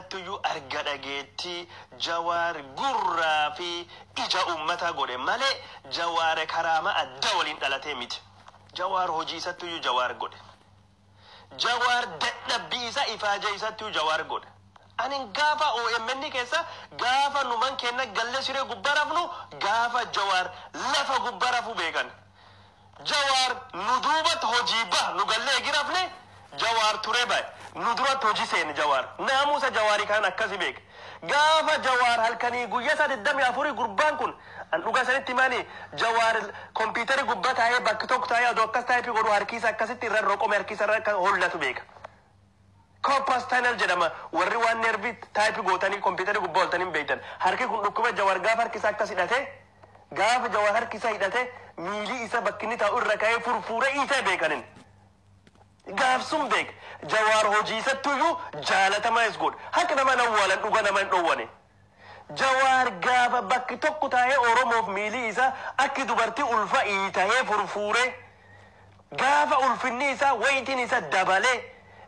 tuyu argada geetti Jawaar gurraa fi ija ummata godhe malee Jawaar karaama adda waliin dhalatee miti. Jawaar hojii isattuyyuu Jawaar godhe. Jawaar dadhabbii isa ifaaja isattuyyuu Jawaar godhe. Anin gaafa OMN keessa gaafa numan kenna galle siree gubbarafnu gaafa Jawaar lafa gubbarafu beekan. Jawaar nu duubat hojii bah nu gallee girafne Jawaar ture baye. Nu durat hojii seene Jawaar. Naamusa Jawaarii kan akkasi beek. Gaafa Jawaar halkanii guyyaa 84 gurbaan kun an dhugaa sanitti maali Jawaar kompiitari gubbaa taa'ee bakki tokko taa'ee adoo akkas taa'ee godhu harkiisa akkasitti irra roqome harkiisa irra hollatu beeka. Kopas tunnel jedhama warri waan nervi taa'ee gootanii kompiitari gubbaa oltanii beektan. Harki kun dhukkuba Jawaar gaafa harkiisa akkas hidhatee gaafa Jawaar harkiisa hidhatee miilii isa bakki inni taa'u irra ka'ee furfuuree isa beekanin. Gaafsum beek Jawaar hojii isattuyyuu jaalatamaa is godhe. Haqi nama nawwaalan dhuga nama hin dhoowwane. Jawaar gaafa bakki tokko taa'ee Oromoof miilii isaa akki dubartii ulfa ta'ee furfuuree gaafa ulfinni isaa wayitiin isa dabalee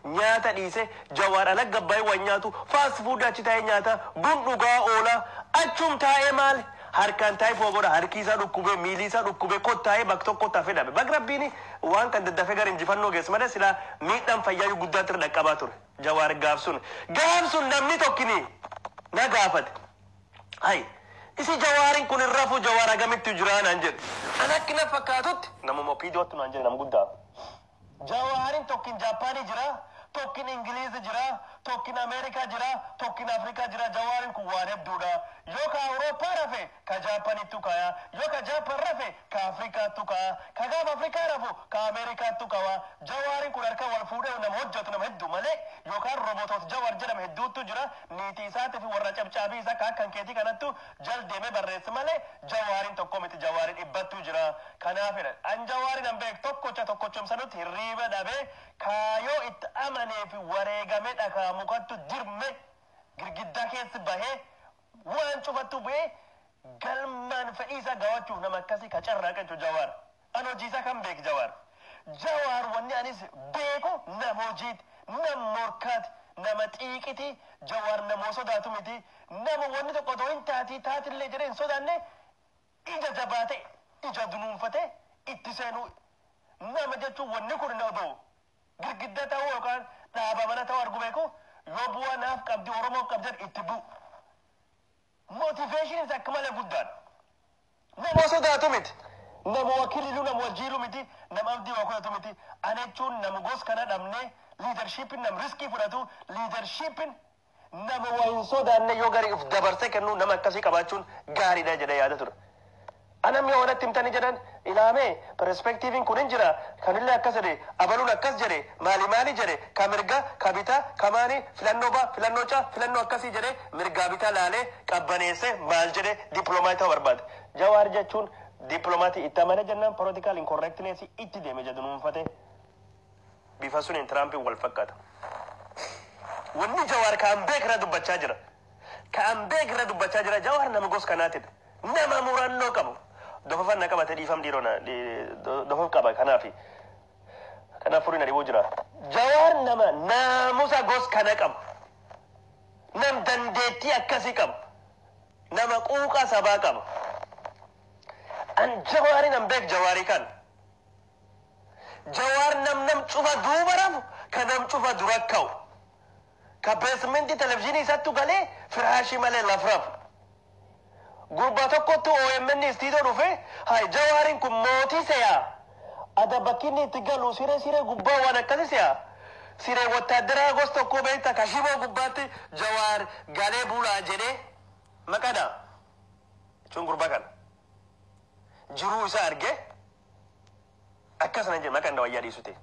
nyaata dhiise Jawaar ala gabbaa'ee waan nyaatu fast food achi taa'ee nyaata bun dhugaa oola achum taa'ee maal harkaan taa'ee fogoodha harki isaa dhukkubee miilii isaa dhukkubee kottaa'ee bakki tokko taa'ee dhabe. Bakki rabbiin waan kan daddafee gara injifannoo geesse malee silaa miidhaan fayyaayyuu guddaatti irra dhaqqabaa ture. Jawaar gaafsun namni tokkini na gaafate. Hai isi Jawaarin kun irrafu Jawaar agamitti jira naan jedhe. Ana akkina fakkaatutti namuma piidootti naan jedhe nam guddaa. Jawaarin tokkin Jaapaanii jira, tokkin Ingiliizi jira, tokkin Ameerikaa jira, tokkin Afrikaa jira. Jawaarin kun waan hedduudha. Yoo ka Awurooppaa rafe ka Jaapaaniittu kaya, yoo ka Jaapaan rafe ka Afrikaattu kaya, ka gaafa Afrikaa rafu ka Ameerikaattu kawa. Jawaarin kun harka wal fuudhee nama hojjetu nama hedduu malee yookaan robotoota Jawaar jedhame hedduutu jira. Niitii isaatii fi warra cabcaabii isaa ka akkan keetii kanattu jal deemee barreesse malee Jawaarin tokko miti. Jawaarin dhibbattu jira. Kanaafidha an Jawaarin an beek tokkochomsanutti hirriiba dhabee kaayoo itti amanee fi wareegamee dhakaa mukattu dirme girgiddaa keessi bahee waan cufattu bu'ee galmaan fedhii isaa gawachuuf nama akkasii ka carraaqachu Jawaar. An hojii isaa kan beek Jawaar. Jawaar wanni anis beeku nama hojiiti, nama morkaati, nama xiiqiti. Jawaar nama sodaatu miti. Nama wanni tokko otoo hin taatillee jedhee hin sodaanne ija jabaate, ija dunuunfate itti seenuu. Nama jechuun wanni kun na odoo girgidda ta'uu yookaan dhaaba mana ta'uu argu beeku yoo bu'aa naaf qabdi Oromoof qabdan itti bu'u. Motivation isa akka malee guddaan. Nama sodaatu miti. Nama wakiililu nama wajjiilu miti. Nama abdii waa godhatu miti. Ana jechuun nama gos kana dhabnee liidarshiipin nama riskii fudhatu liidarshiipin nama waa hin sodaanne yoo gari of dabarsee kennu nama akkasii qabaachuun gaariidha jedhee yaada ture. Anam yoo wanatti himtanii jedhan ilaamee perspektiiviin kun hin jira kanillee akkas jedhe abaluun akkas jedhe maali jedhe ka mirga ka bitaa ka maani filannoo ba filannoo caa filannoo akkasii jedhe mirgaa bitaa laalee qabbaneesse maal jedhe dippiloomaati ta'uu barbaade. Jawaar jechuun dippiloomaati itti amane jennaan political incorrectness itti deeme jedhu nuunfate bifa suniin Tiraampiin wal fakkaata. Wanni Jawaar kan beekira dubbachaa jira. Kan beekira dubbachaa jira Jawaar nama gos kanaatidha. Nama murannoo qabu. Dofa na qabate dhiifam dhiirona dofa qaba kanaafi kanaaf furii na dhibuu jira. Jawaar nama naamusa gos kana qabu. Nam dandeettii akkasii qabu. Nama quuqaa sabaa qabu. An Jawaarin an beek Jawaarii kan. Jawaar nam cufa duuba rafu ka nam cufa dura ka'u. Ka beesmentii televizyiinii isattu galee firaashii malee laf rafu. Gurba tokkottu OMN istiidoo dhufe hai Jawaarin kun mootii se'a. Ada bakkinni itti galu siree gubbaa waan akkasii se'a. Siree wattaaddaraa gos tokko beekta ka shiboo gubbaatti Jawaar galee bulaa jedhee maqadha. Jechuun gurba kana. Jiruu isaa argee akkasana jedhe maqaan wayyaa dhiisu ta'e.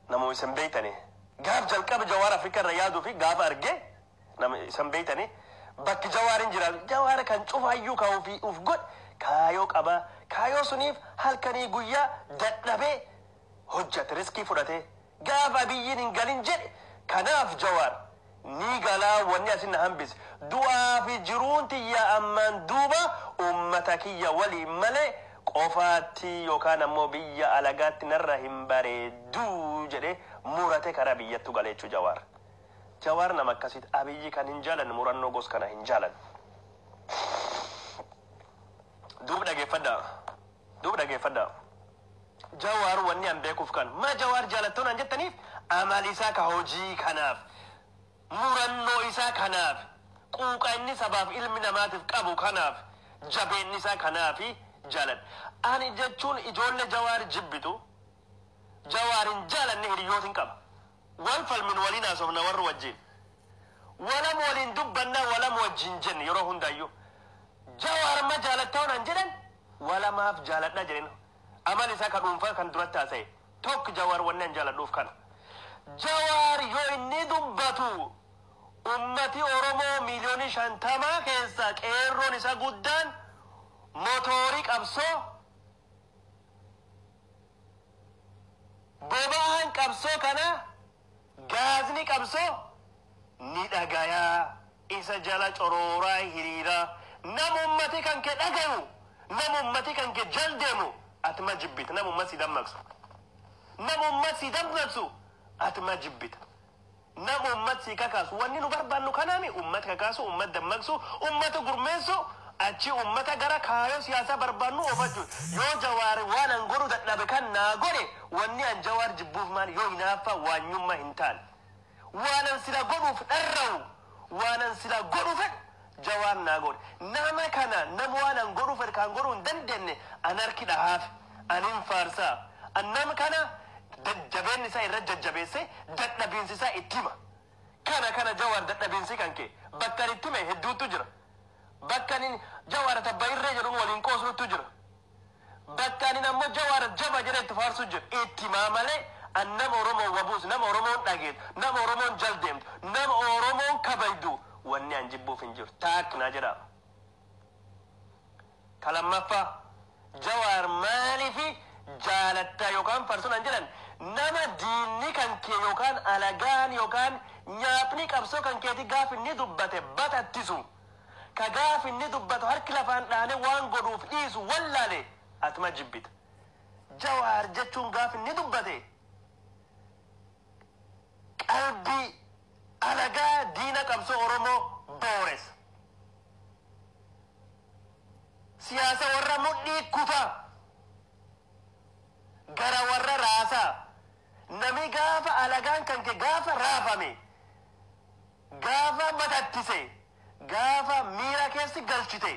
Namoonni isan beektanii gaaf jalqaba Jawaar Afrikaa irra yaaduu fi gaafa argee nama isan beektanii bakki Jawaarin jira. Jawaar kan cufaayyuu ka'uu fi uf godhe kaayoo qaba. Kaayoo suniif halkanii guyyaa dadhabee hojjate riskii fudhate gaafa biyyiin hin galin jedhe. Kanaaf Jawaar ni galaa wanni asin na hambise du'aa fi jiruun tiyya ammaan duuba ummata kiyya waliin malee qofaatti yookaan ammoo biyya alagaatti narra hin bareedduu jedhe murate karaa biyyattu galee jechuu Jawaar. Jawaar nama akkasitti Abiyyi kan hin jaalanne murannoo gos kana hin jaalanne. Duub dhageeffadhaa. Jawaar wanni an beekuuf kan ma Jawaar jaalattoon an jettaniif amal isaa ka hojii kanaaf murannoo isaa kanaaf quuqa inni sabaaf ilmi namaatiif qabu kanaaf jabeenni isaa kanaafi jaaladha. Ani jechuun ijoollee Jawaar jibbitu Jawaarin jaalanne hiriyootin qaba. Wal falmin waliin haasofna warri wajjin. Walam waliin dubbanna walam wajjin jenne yeroo hundaayyuu. Jawaar ma jaalattoon an jedhan walamaaf jaaladha jedhan. Amal isaa kan dhuunfaa kan duratti haasa'e tokko Jawaar wanni an jaaladhuuf kana. Jawaar yoo inni dubbatu ummati Oromoo miliyoonii 50 keessa qeerroon isa guddaan motorii qabsoo boba'aan qabsoo kana gaazni qabsoo ni dhagayaa isa jala corooraa hiriiraa nama ummati kan kee dhagayu nama ummati kan kee jaldeemu atma jibbita nama ummati dammaqsu atma jibbita nama ummati kakaasu wanni nu barbaannu kanaami ummati kakaasu ummati dammaqsu ummata gurmeessu achi ummata gara kaayoo siyaasa barbaannu ofachu yoo Jawaar waan an godhu dadhabe kan naa godhe wanni an Jawaar jibbuuf maal yoo hinaafa waanyummaa hin taane waan an sila godhuuf dharra'u waan an sila godhu fedhu Jawaar naa godhe nama kana nama waan an godhu fedhu kan godhuu hin dandeenye an harki dhahaaf an hin faarsaa an nama kana jabeenni isaa irra jajjabeesse dadhabiinsi isaa itti hima kana Jawaar dadhabiinsi kan kee bakka itti hime hedduutu jira. Bakkanin Jawaar tabba irree jedhuun waliin qoosnutu jira. Bakkanin ammoo Jawaar jaba jedhee itti faarsu jira. Itti maamalee an nama Oromoon wabuus, nama Oromoon dhageetu, nama Oromoon jaldeemtu, nama Oromoon kabajdu wanni an jibbuuf hin jiru. Taakna jedha. Kalammaffaa Jawaar maaliifi jaalatta yookaan farsuun an jedhan nama diinni kan kee yookaan alagaan yookaan nyaapni qabsoo kan keeti gaaf inni dubbate batattisu. Kagaaf inni dubbatu harki lafaan dhaane waan godhuuf dhiisu wallaale atma jibbita. Jawaar jechuun gaaf inni dubbate qalbii alagaa diina qabsoo Oromoo boores. Siyaasa warra mudhii kutaa gara warra raasaa nami gaafa alagaan kan kee gaafa raafame gaafa matattise gaafa miira keessi galchite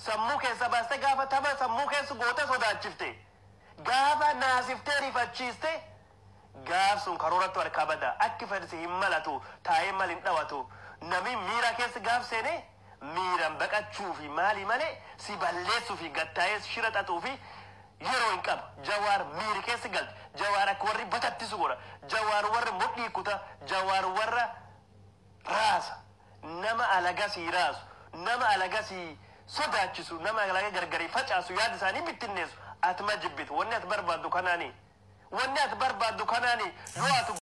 sammuu keessa baaste gaafa tapha sammuu keessi goote sodaachifte gaafa naasiftee rifachiiste gaaf sun karooratti harkaa badaa akki fedhisi hin malatu taa'ee mal hin dhawatu nami miira keessi gaaf seene miiran baqachuu fi maali malee si balleessuu fi gattaa'ee shira xaxuu fi yeroo hin qabu. Jawaar miiri keessi galche Jawaar akka warri batattisu godha Jawaar warri mudhii kuta Jawaar warra raasa nama alagasii raasu nama alagasii sodaachisu nama alaga gargarii facaasu yaada isaanii bittinneessu atma jibbitu wanni ati barbaaddu kanaani yoo ati